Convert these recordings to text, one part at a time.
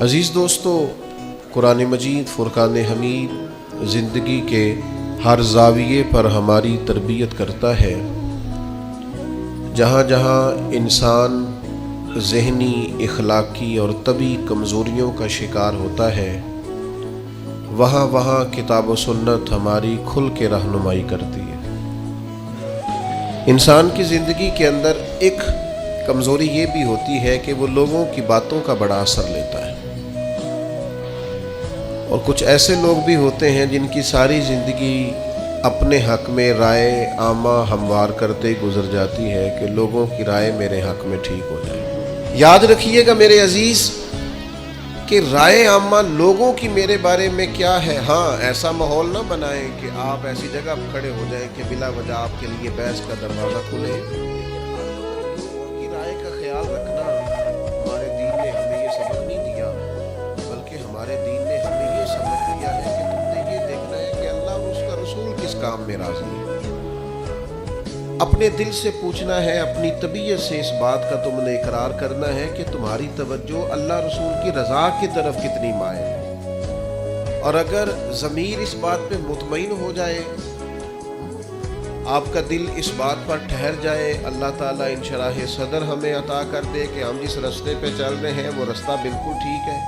عزیز دوستو، قرآن مجید فرقان حمید زندگی کے ہر زاویے پر ہماری تربیت کرتا ہے۔ جہاں جہاں انسان ذہنی، اخلاقی اور طبعی کمزوریوں کا شکار ہوتا ہے، وہاں وہاں کتاب و سنت ہماری کھل کے رہنمائی کرتی ہے۔ انسان کی زندگی کے اندر ایک کمزوری یہ بھی ہوتی ہے کہ وہ لوگوں کی باتوں کا بڑا اثر لیتا ہے، اور کچھ ایسے لوگ بھی ہوتے ہیں جن کی ساری زندگی اپنے حق میں رائے عامہ ہموار کرتے گزر جاتی ہے کہ لوگوں کی رائے میرے حق میں ٹھیک ہو جائے۔ یاد رکھیے گا میرے عزیز کہ رائے عامہ لوگوں کی میرے بارے میں کیا ہے۔ ہاں، ایسا ماحول نہ بنائیں کہ آپ ایسی جگہ کھڑے ہو جائیں کہ بلا وجہ آپ کے لیے بحث کا دروازہ کھلے۔ لوگوں کی رائے کا خیال رکھنا ہمارے دین نے ہمیں یہ سبق نہیں دیا، بلکہ ہمارے دین نے ہمیں یہ سبق دیا ہے کہ تم نے یہ دیکھنا ہے کہ اللہ اور اس کا رسول کس کام میں راضی ہے۔ اپنے دل سے پوچھنا ہے، اپنی طبیعت سے اس بات کا تم نے اقرار کرنا ہے کہ تمہاری توجہ اللہ رسول کی رضا کی طرف کتنی مائل ہے۔ اور اگر ضمیر اس بات پہ مطمئن ہو جائے، آپ کا دل اس بات پر ٹھہر جائے، اللہ تعالیٰ انشراح صدر ہمیں عطا کر دے کہ ہم جس رستے پہ چل رہے ہیں وہ رستہ بالکل ٹھیک ہے،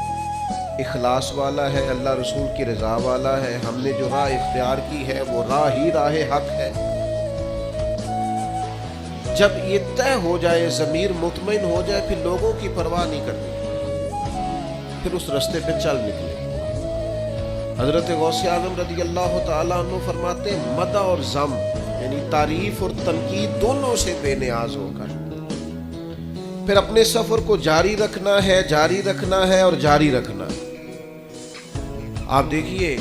اخلاص والا ہے، اللہ رسول کی رضا والا ہے، ہم نے جو راہ اختیار کی ہے وہ راہ ہی راہ حق ہے۔ جب یہ طے ہو جائے، ضمیر مطمئن ہو جائے، پھر لوگوں کی پرواہ نہیں کرنی، پھر اس رستے پہ چل نکلے۔ حضرت غوث اعظم رضی اللہ تعالیٰ عنہ فرماتے ہیں، مدح اور ذم یعنی تعریف اور تنقید دونوں سے بے نیاز ہو کر پھر اپنے سفر کو جاری رکھنا ہے، جاری رکھنا ہے اور جاری رکھنا ہے۔ آپ دیکھیے،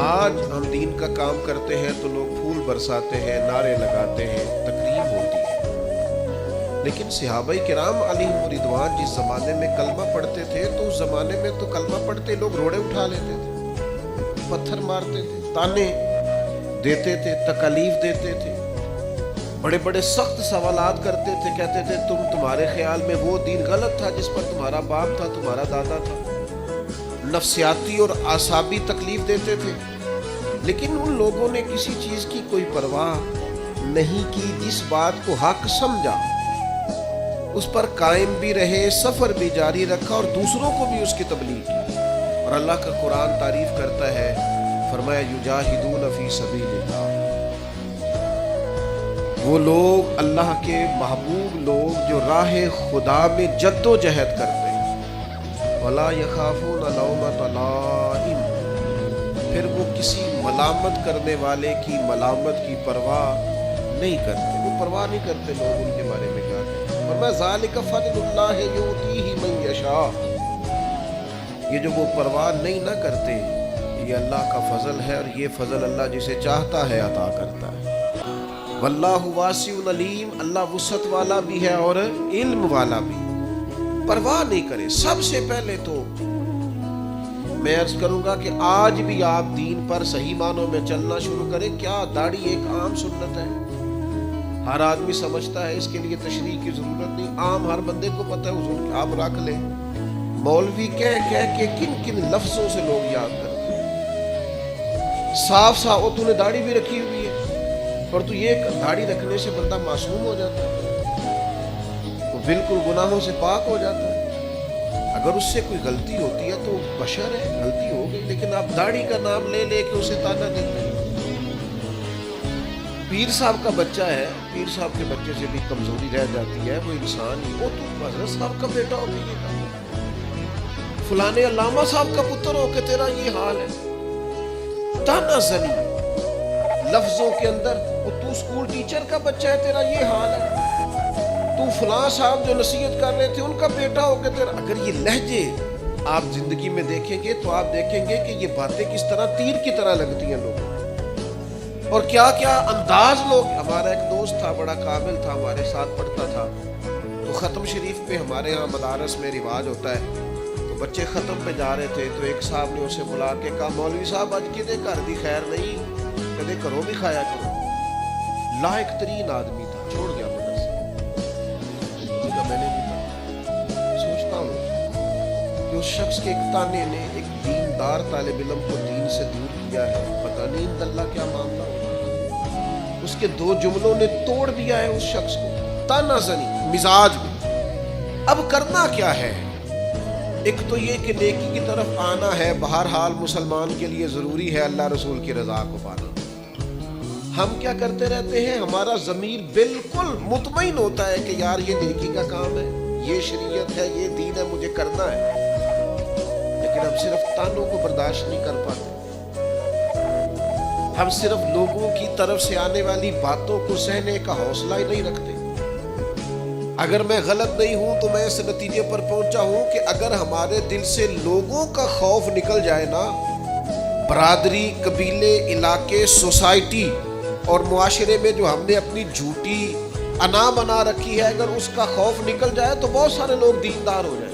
آج ہم دین کا کام کرتے ہیں تو لوگ پھول برساتے ہیں، نعرے لگاتے ہیں، تقریب ہوتی ہے، لیکن صحابہ کرام علیہم رضوان جس زمانے میں کلمہ پڑھتے تھے تو اس زمانے میں تو کلمہ پڑھتے لوگ روڑے اٹھا لیتے تھے، پتھر مارتے تھے، تانے دیتے تھے، تکالیف دیتے تھے، بڑے بڑے سخت سوالات کرتے تھے، کہتے تھے تمہارے خیال میں وہ دین غلط تھا جس پر تمہارا باپ تھا، تمہارا دادا تھا۔ نفسیاتی اور اعصابی تکلیف دیتے تھے، لیکن ان لوگوں نے کسی چیز کی کوئی پرواہ نہیں کی، جس بات کو حق سمجھا اس پر قائم بھی رہے، سفر بھی جاری رکھا اور دوسروں کو بھی اس کی تبلیغ کی۔ اور اللہ کا قرآن تعریف کرتا ہے، فرمایا یجاہدون فی سبیل اللہ، وہ لوگ اللہ کے محبوب لوگ جو راہ خدا میں جد و جہد کرتے ہیں، ولا یخافون لومۃ لائم، پھر وہ کسی ملامت کرنے والے کی ملامت کی پرواہ نہیں کرتے، وہ پرواہ نہیں کرتے لوگ ان کے بارے میں کیا کہتے ہیں۔ فرمایا ذالک فضل اللہ یؤتیہ من یشاء، یہ جو وہ پرواہ نہیں نہ کرتے، یہ اللہ کا فضل ہے، اور یہ فضل اللہ جسے چاہتا ہے عطا کرتا ہے۔ واللہ واسع علیم، اللہ وسعت والا بھی ہے اور علم والا بھی۔ پرواہ نہیں کرے۔ سب سے پہلے تو میں عرض کروں گا کہ آج بھی آپ دین پر صحیح معنوں میں چلنا شروع کریں۔ کیا داڑھی ایک عام سنت ہے، ہر آدمی سمجھتا ہے، اس کے لیے تشریح کی ضرورت نہیں، عام ہر بندے کو پتہ ہے، حضور آپ رکھ لیں۔ مولوی کہہ کے کن کن لفظوں سے لوگ یاد کرتے ہیں، صاف صاف، اور تو نے داڑھی بھی رکھی ہوئی ہے، اور تو یہ داڑھی رکھنے سے بندہ معصوم ہو جاتا ہے، وہ بالکل گناہوں سے پاک ہو جاتا ہے۔ اگر اس سے کوئی غلطی ہوتی ہے تو بشر ہے، غلطی ہو گئی، لیکن آپ داڑھی کا نام لے لے کے اسے تانا دیتے ہیں۔ پیر صاحب کا بچہ ہے، پیر صاحب کے بچے سے بھی کمزوری رہ جاتی ہے، وہ انسان ہی، وہ تو حضرت صاحب کا بیٹا ہو کے یہ کام، فلانے علامہ صاحب کا پتر ہو کے تیرا یہ حال ہے۔ تانا زنی لفظوں کے اندر، وہ تو سکول ٹیچر کا بچہ ہے، تیرا یہ حال ہے، تو فلاں صاحب جو نصیحت کر رہے تھے ان کا بیٹا ہو کے تیرا۔ اگر یہ لہجے آپ زندگی میں دیکھیں گے تو آپ دیکھیں گے کہ یہ باتیں کس طرح تیر کی طرح لگتی ہیں لوگوں، اور کیا کیا انداز لوگ۔ ہمارا ایک دوست تھا، بڑا قابل تھا، ہمارے ساتھ پڑھتا تھا، تو ختم شریف پہ ہمارے ہاں مدارس میں رواج ہوتا ہے، تو بچے ختم پہ جا رہے تھے، تو ایک صاحب نے اسے بلا کے کہا، مولوی صاحب اج کدے گھر دی خیر نہیں، کدے گھروں بھی کھایا کرو۔ لائق ترین آدمی تھا، چھوڑ گیا مدرسہ، میں نے بھی پڑھا۔ سوچتا ہوں کہ उस शख्स के एक ताने ने एक दीनदार तालिब इल्म को दीन से दूर किया है, पता नहीं इंदल्ला क्या मामला होगा। उसके दो जुमलों ने तोड़ दिया है उस शख्स को, ताना ज़नी मिजाज में। अब करना क्या है? एक तो ये कि नेकी की तरफ आना है, बहरहाल मुसलमान के लिए ज़रूरी है अल्लाह रसूल की रज़ा को पाना। हम क्या करते रहते हैं, हमारा ज़मीर बिल्कुल मुतमईन होता है कि यार ये नेकी का काम है, ये शरीयत है, ये दीन है, मुझे करना है, लेकिन हम सिर्फ तानों को बर्दाश्त नहीं कर पाते। हम सिर्फ लोगों की तरफ से आने वाली बातों को सहने का हौसला ही नहीं रखते। अगर मैं गलत नहीं हूं तो मैं इस नतीजे पर पहुंचा हूं कि अगर हमारे दिल से लोगों का खौफ निकल जाए ना, बरादरी, कबीले, इलाके, सोसाइटी और मुआशरे में जो हमने अपनी झूठी अना बना रखी है, अगर उसका खौफ निकल जाए तो बहुत सारे लोग दीनदार हो जाए,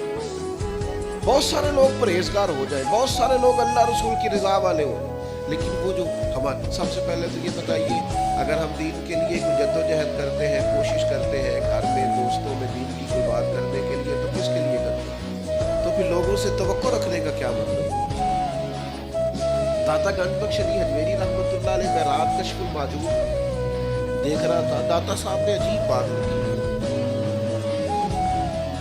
बहुत सारे लोग परहेजगार हो जाए, बहुत सारे लोग अल्लाह रसूल की रज़ा वाले हो। लेकिन वो जो हमारे, सबसे पहले तो ये बताइए, अगर हम दीन के लिए कोई जद्दोजहद करते हैं, कोशिश करते हैं घर में दोस्तों में दीन की कोई बात करने के लिए, तो किसके लिए करते हैं? तो फिर लोगों से तवक्को रखने का क्या मतलब? दाता गंजबख्श अली हजवेरी रहमतुल्लाह अलैह, मैं रात कश्फुल माजूद देख रहा था, दाता साहब ने अजीब बात लिखी।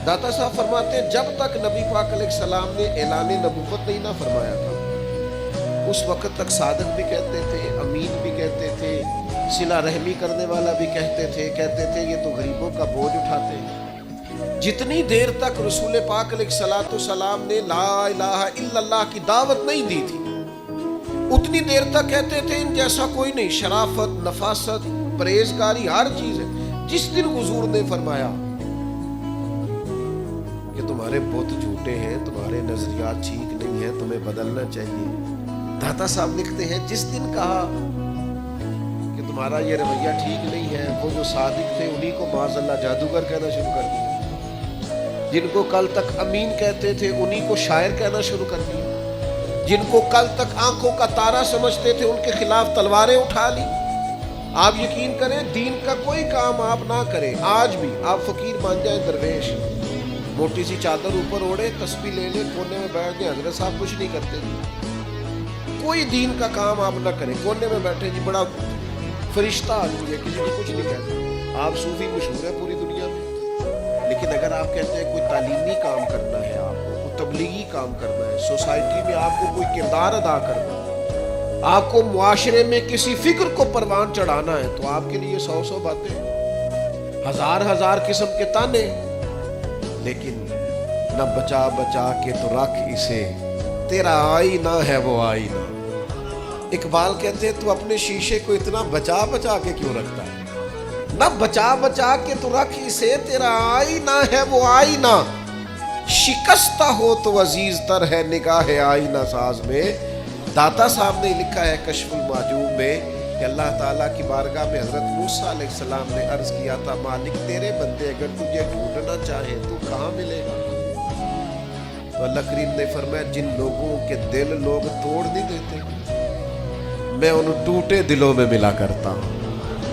दाता साहब फरमाते हैं, जब तक नबी पाक अलैहिस्सलाम ने ऐलान नबूवत नहीं ना फरमाया था, उस वक्त तक सादक भी कहते थे, अमीन भी कहते थे, सिला रहमी करने वाला भी कहते थे ये तो गरीबों का बोझ उठाते हैं। जितनी देर तक रसूल पाक अलैहिस्सलाम ने ला इलाहा इल्लल्लाह की दावत नहीं दी थी, उतनी देर तक कहते थे इन जैसा कोई नहीं, शराफत, नफासत, परहेजगारी हर चीज है। जिस दिन हुजूर ने फरमाया कि तुम्हारे बुत झूठे हैं, तुम्हारे नजरियात ठीक नहीं है, तुम्हें बदलना चाहिए, दाता साहब लिखते हैं जिस दिन कहा कि तुम्हारा ये रवैया ठीक नहीं है, वो जो सादिक थे उन्हीं को माज़अल्लाह जादूगर कहना शुरू कर दिया, जिनको कल तक अमीन कहते थे उन्हीं को शायर कहना शुरू कर दिया, जिनको कल तक आंखों का तारा समझते थे उनके खिलाफ तलवारें उठा ली। आप यकीन करें, दीन का कोई काम आप ना करें, आज भी आप फकीर बन जाए, दरवेश, मोटी सी चादर ऊपर ओढ़े, तस्बीह ले ले, कोने में बैठ जाए, हजरत साहब कुछ नहीं करते जी, कोई दीन का काम आप ना करें, कोने में बैठे जी, बड़ा फरिश्ता आदमी है, किसी को कुछ नहीं कहते, आप सूफी मशहूर है पूरी दुनिया में। लेकिन अगर आप कहते हैं कोई तालीमी काम करना है, आपको कोई तबलीगी काम करना है, सोसाइटी में आपको कोई किरदार अदा करना है, आपको मुआशरे में किसी फिक्र को परवान चढ़ाना है, तो आपके लिए 100 बातें, हजार किस्म के ताने, लेकिन न बचा बचा के तो रख इसे, तेरा आईना है वो आईना। इकबाल कहते हैं तू अपने शीशे को इतना बचा बचा के क्यों रखता है? न बचा बचा के तो रख इसे, तेरा आईना है वो आईना, शिकस्ता हो तो अजीज तर है निगाह आईना साज में। दाता साहब ने लिखा है कश्फुल माजूब में कि अल्लाह ताला की बारगाह में हजरत मूसा अलैहिस्सलाम ने अर्ज किया था, मालिक तेरे बंदे अगर तुझे ढूंढना चाहे तो कहाँ मिलेगा? तो अल्लाह करीम ने फरमाया, जिन लोगों के दिल लोग तोड़ नहीं देते, मैं उन टूटे दिलों में मिला करता हूँ।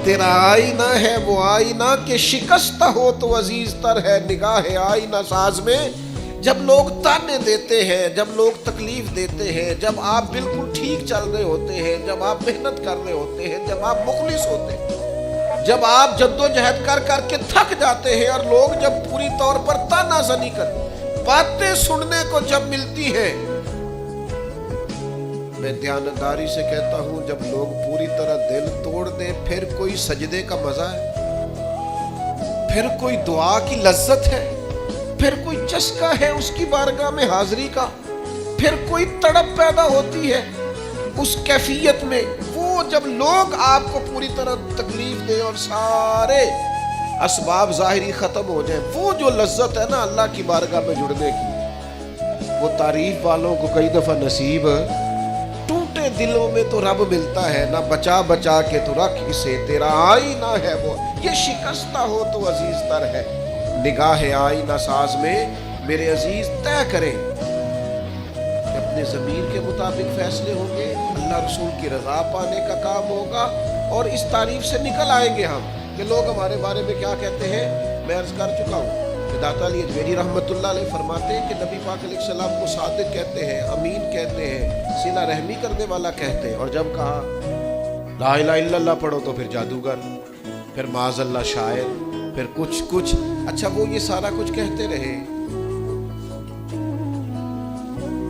तेरा आईना है वो आईना के शिकस्ता हो तो अजीज तर है निगाह आईना साज में। जब लोग ताने देते हैं, जब लोग तकलीफ देते हैं, जब आप बिल्कुल ठीक चल रहे होते हैं, जब आप मेहनत कर रहे होते हैं, जब आप मुखलिस होते हैं, जब आप जद्दोजहद कर करके थक जाते हैं, और लोग जब पूरी तौर पर तानाज़नी कर बातें सुनने को जब मिलती है, मैं ध्यानदारी से कहता हूं, जब लोग पूरी तरह दिल तोड़ दें, फिर कोई सजदे का मजा है, फिर कोई दुआ की लज्जत है, फिर कोई चस्का है उसकी बारगाह में हाजिरी का, फिर कोई तड़प पैदा होती है उस कैफियत में। वो जब लोग आपको पूरी तरह तकलीफ दें और सारे असबाब ज़ाहिरी ख़त्म हो जाए, वो जो लज्जत है ना अल्लाह की बारगाह में जुड़ने की, वो तारीफ वालों को कई दफ़ा नसीब, टूटे दिलों में तो रब मिलता है ना, बचा बचा के तो रख इसे, तेरा आईना है वो, ये शिकस्ता हो तो अजीज तर है निगाह आईना साज में। मेरे अजीज तय करें कि अपने ज़मीर के मुताबिक फैसले होंगे, अल्लाह रसूल की रज़ा पाने का काम होगा, और इस तारीफ से निकल आएंगे हम कि लोग हमारे बारे में क्या कहते हैं। मैं अर्ज़ कर चुका हूँ दाता अली अजमेरी रहमत अल्लाह अलैह फरमाते हैं कि नबी पाक अलैहि सलाम को सादिक कहते हैं, अमीन कहते हैं, सिला रहमी करने वाला कहते हैं, और जब कहा ला इलाहा इल्लल्लाह पढ़ो तो फिर जादूगर, फिर माज़अल्लाह शायर, फिर कुछ। अच्छा वो ये सारा कुछ कहते रहे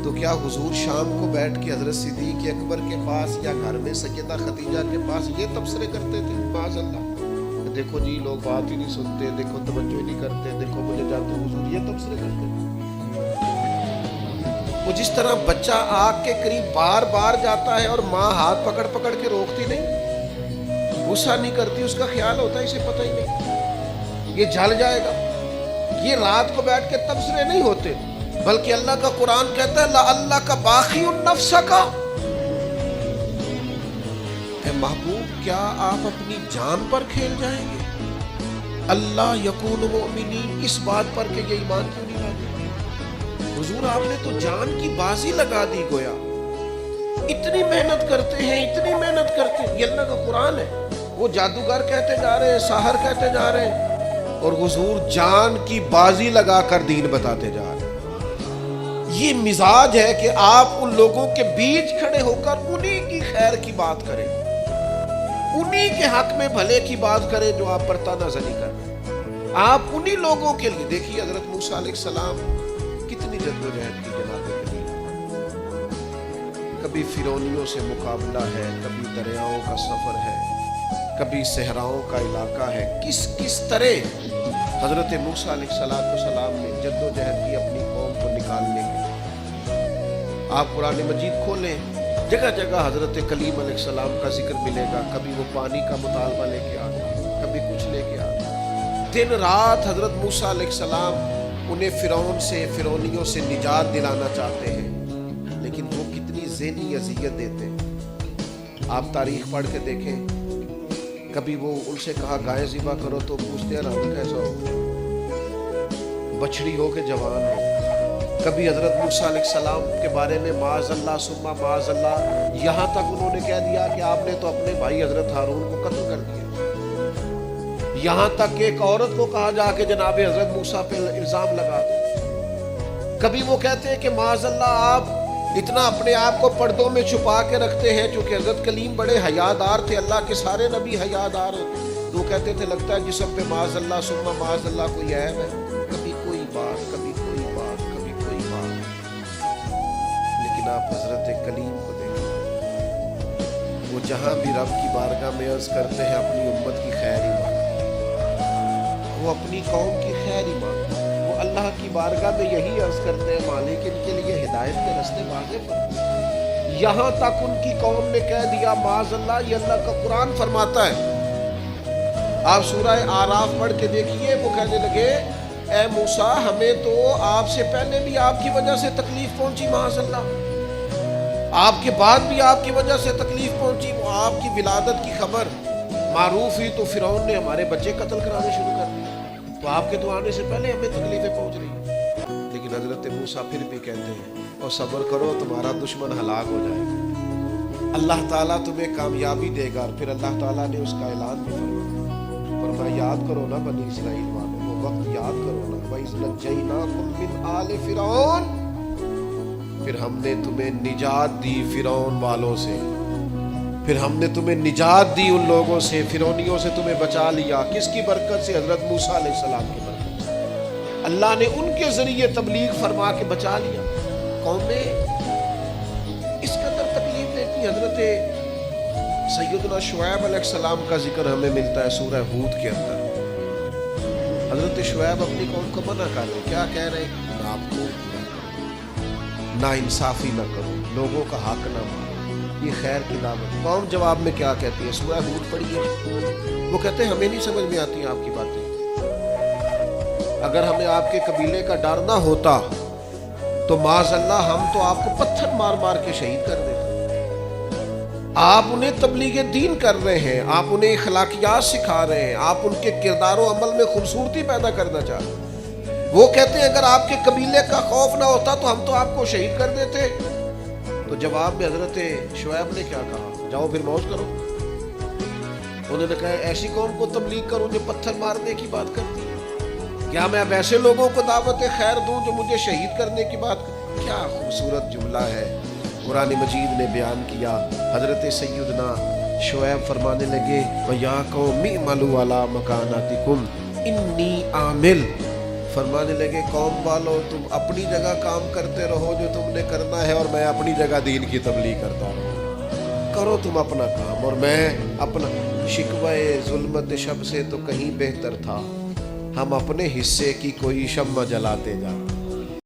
तो क्या हुजूर शाम को बैठ के हजरत सिद्दीक अकबर के पास या घर में सैयदा खदीजा के पास ये तबसरे करते थे? माज़अल्लाह, देखो जी लोग बात ही नहीं सुनते, देखो तवज्जो ही नहीं करते, देखो मुझे जाते हुजूर ये तबसरे करते थे। वो जिस तरह बच्चा आग के करीब बार बार जाता है और माँ हाथ पकड़ पकड़ के रोकती नहीं, गुस्सा नहीं करती, उसका ख्याल होता है इसे पता ही नहीं ये जल जाएगा। ये रात को बैठ के तबसरे नहीं होते, बल्कि अल्लाह का कुरान कहता है ला अल्लाह का बाखिउन नफ्सका, महबूब क्या आप अपनी जान पर खेल जाएंगे? अल्लाह यकून मुमिनीन, इस बात पर कि ये ईमान क्यों नहीं लाते? हुजूर आपने तो जान की बाजी लगा दी गोया। इतनी मेहनत करते हैं, इतनी मेहनत करते हैं, ये अल्लाह का कुरान है। वो जादूगर कहते जा रहे हैं, साहर कहते जा रहे हैं, और हुजूर जान की बाजी लगा कर दीन बताते जा रहे हैं। ये मिजाज है कि आप उन लोगों के बीच खड़े होकर उन्हीं की खैर की बात करें, उन्हीं के हक में भले की बात करें जो आप पर तानाज़नी कर रहे हैं। आप उन्हीं लोगों के लिए देखिए, हजरत मूसा अलैहिस्सलाम कितनी जद्दोजहद की जनाब के लिए। कभी फिरौनियों से मुकाबला है, कभी दरियाओं का सफर है, कभी सहराओं का इलाका है। किस किस तरह हजरत मूसा अलैहिस्सलाम ने जद्दोजहद की अपनी कौम को निकालने के। आप कुरान मजीद खोलें, जगह जगह हजरत कलीम अलैहिस्सलाम का जिक्र मिलेगा। कभी वो पानी का मुतालबा लेके आता, कभी कुछ लेके आता। दिन रात हजरत मूसा अलैहिस्सलाम उन्हें फिरौन से, फिरौनियों से निजात दिलाना चाहते हैं, लेकिन वो कितनी ज़हनी अज़ियत देते हैं। आप तारीख पढ़ के देखें, कभी वो उनसे कहा गाय ज़िबा करो तो पूछते हैं रंग कैसा हो, बछड़ी हो के जवान हो। कभी हजरत मूसा अलैहिस्सलाम के बारे में माज़अल्लाह सुम्मा माज़अल्लाह, यहाँ तक उन्होंने कह दिया कि आपने तो अपने भाई हजरत हारून को कत्ल कर दिया। यहाँ तक कि एक औरत को कहा जाके जनाब हजरत मूसा पे इल्जाम लगा दो। कभी वो कहते हैं कि माज़अल्लाह आप इतना अपने आप को पर्दों में छुपा के रखते हैं, क्योंकि हजरत कलीम बड़े हयादार थे, अल्लाह के सारे नबी हयादार होते। तो कहते थे लगता है जिस्म पे माज़अल्लाह सुम्मा माज़अल्लाह कोई ऐब है। कभी कोई बात, कभी कोई बात, कभी कोई बात। लेकिन आप हजरत कलीम को देखें, वो जहाँ भी रब की बारगाह में अर्ज करते हैं अपनी उम्मत की खैर ही मांगते, वो अपनी कौम की खैर ही मांगते, वो अल्लाह की बारगाह में यही अर्ज करते हैं मालिक इनके लिए हिदायत के रास्ते वाज़ेह फरमा। यहाँ तक उनकी कौम ने कह दिया माज़अल्लाह, ये अल्लाह का कुरान फरमाता है। आप सूरह आराफ पढ़ के देखिए, वो कहने लगे ए मूसा हमें तो आपसे पहले भी आपकी वजह से तकलीफ पहुंची, माज़अल्लाह आपके बाद भी आपकी वजह से तकलीफ पहुंची। वो आपकी विलादत की खबर मारूफ हुई तो फिरौन ने हमारे बच्चे कत्ल कराने शुरू कर दिए, तो आपके तो आने से पहले हमें तकलीफें पहुंच रही। लेकिन हजरत मूसा फिर भी कहते हैं और सब्र करो तुम्हारा दुश्मन हलाक हो जाएगा, अल्लाह ताला तुम्हें कामयाबी देगा। और फिर अल्लाह ताला ने उसका ऐलान भी फरमाया, याद करो ना बनी इसराइल वालों, वो वक्त याद करो ना, वइज़नज्जयनाकुम मिन आले फिरौन, फिर हमने तुम्हें निजात दी फिरौन वालों से, फिर हमने तुम्हें निजात दी उन लोगों से, फिरौनियों से तुम्हें बचा लिया। किसकी बरकत से? हजरत मूसा अलैहिस्सलाम की बरकत। अल्लाह ने उनके जरिए तबलीग फरमा के बचा लिया। कौमें इस कदर तकलीफ देती। हजरत सैयदना शुएब अलैहिस्सलाम का जिक्र हमें मिलता है सूरह हूद के अंदर। हजरत शुएब अपनी कौम को मना कर रहे, क्या कह रहे? ना आपको ना इंसाफी ना करो, लोगों का हक ना मारो, ये खैर की दावत। कौम जवाब में क्या कहती है? सूरह हूद पढ़िए, वो कहते हैं हमें नहीं समझ में आती हैं आपकी बातें। अगर हमें आपके कबीले का डर ना होता तो माज़अल्लाह हम तो आपको पत्थर मार मार के शहीद कर देते। आप उन्हें तबलीग दीन कर रहे हैं, आप उन्हें इखलाकियात सिखा रहे हैं, आप उनके किरदार और अमल में खूबसूरती पैदा करना चाह रहे हैं। वो कहते हैं अगर आपके कबीले का खौफ ना होता तो हम तो आपको शहीद कर देते। तो जवाब में हजरत शुएब ने क्या कहा? जाओ फिर मौज करो। उन्होंने कहा ऐसी कौम को तबलीग करो जो पत्थर मारने की बात करती है, کیا میں اب ایسے لوگوں کو دعوت خیر دوں جو مجھے شہید کرنے کی بات؟ کیا خوبصورت جملہ ہے قرآن مجید نے بیان کیا۔ حضرت سیدنا شعیب فرمانے لگے وَيَا قَوْمِ اعْمَلُوا عَلَىٰ مَكَانَتِكُمْ إِنِّي عَامِلٌ، فرمانے لگے قوم والو تم اپنی جگہ کام کرتے رہو جو تم نے کرنا ہے، اور میں اپنی جگہ دین کی تبلیغ کرتا رہوں۔ کرو تم اپنا کام اور میں اپنا۔ شکوہ ظلمت شب سے تو کہیں بہتر تھا، ہم اپنے حصے کی کوئی شمع جلاتے جا۔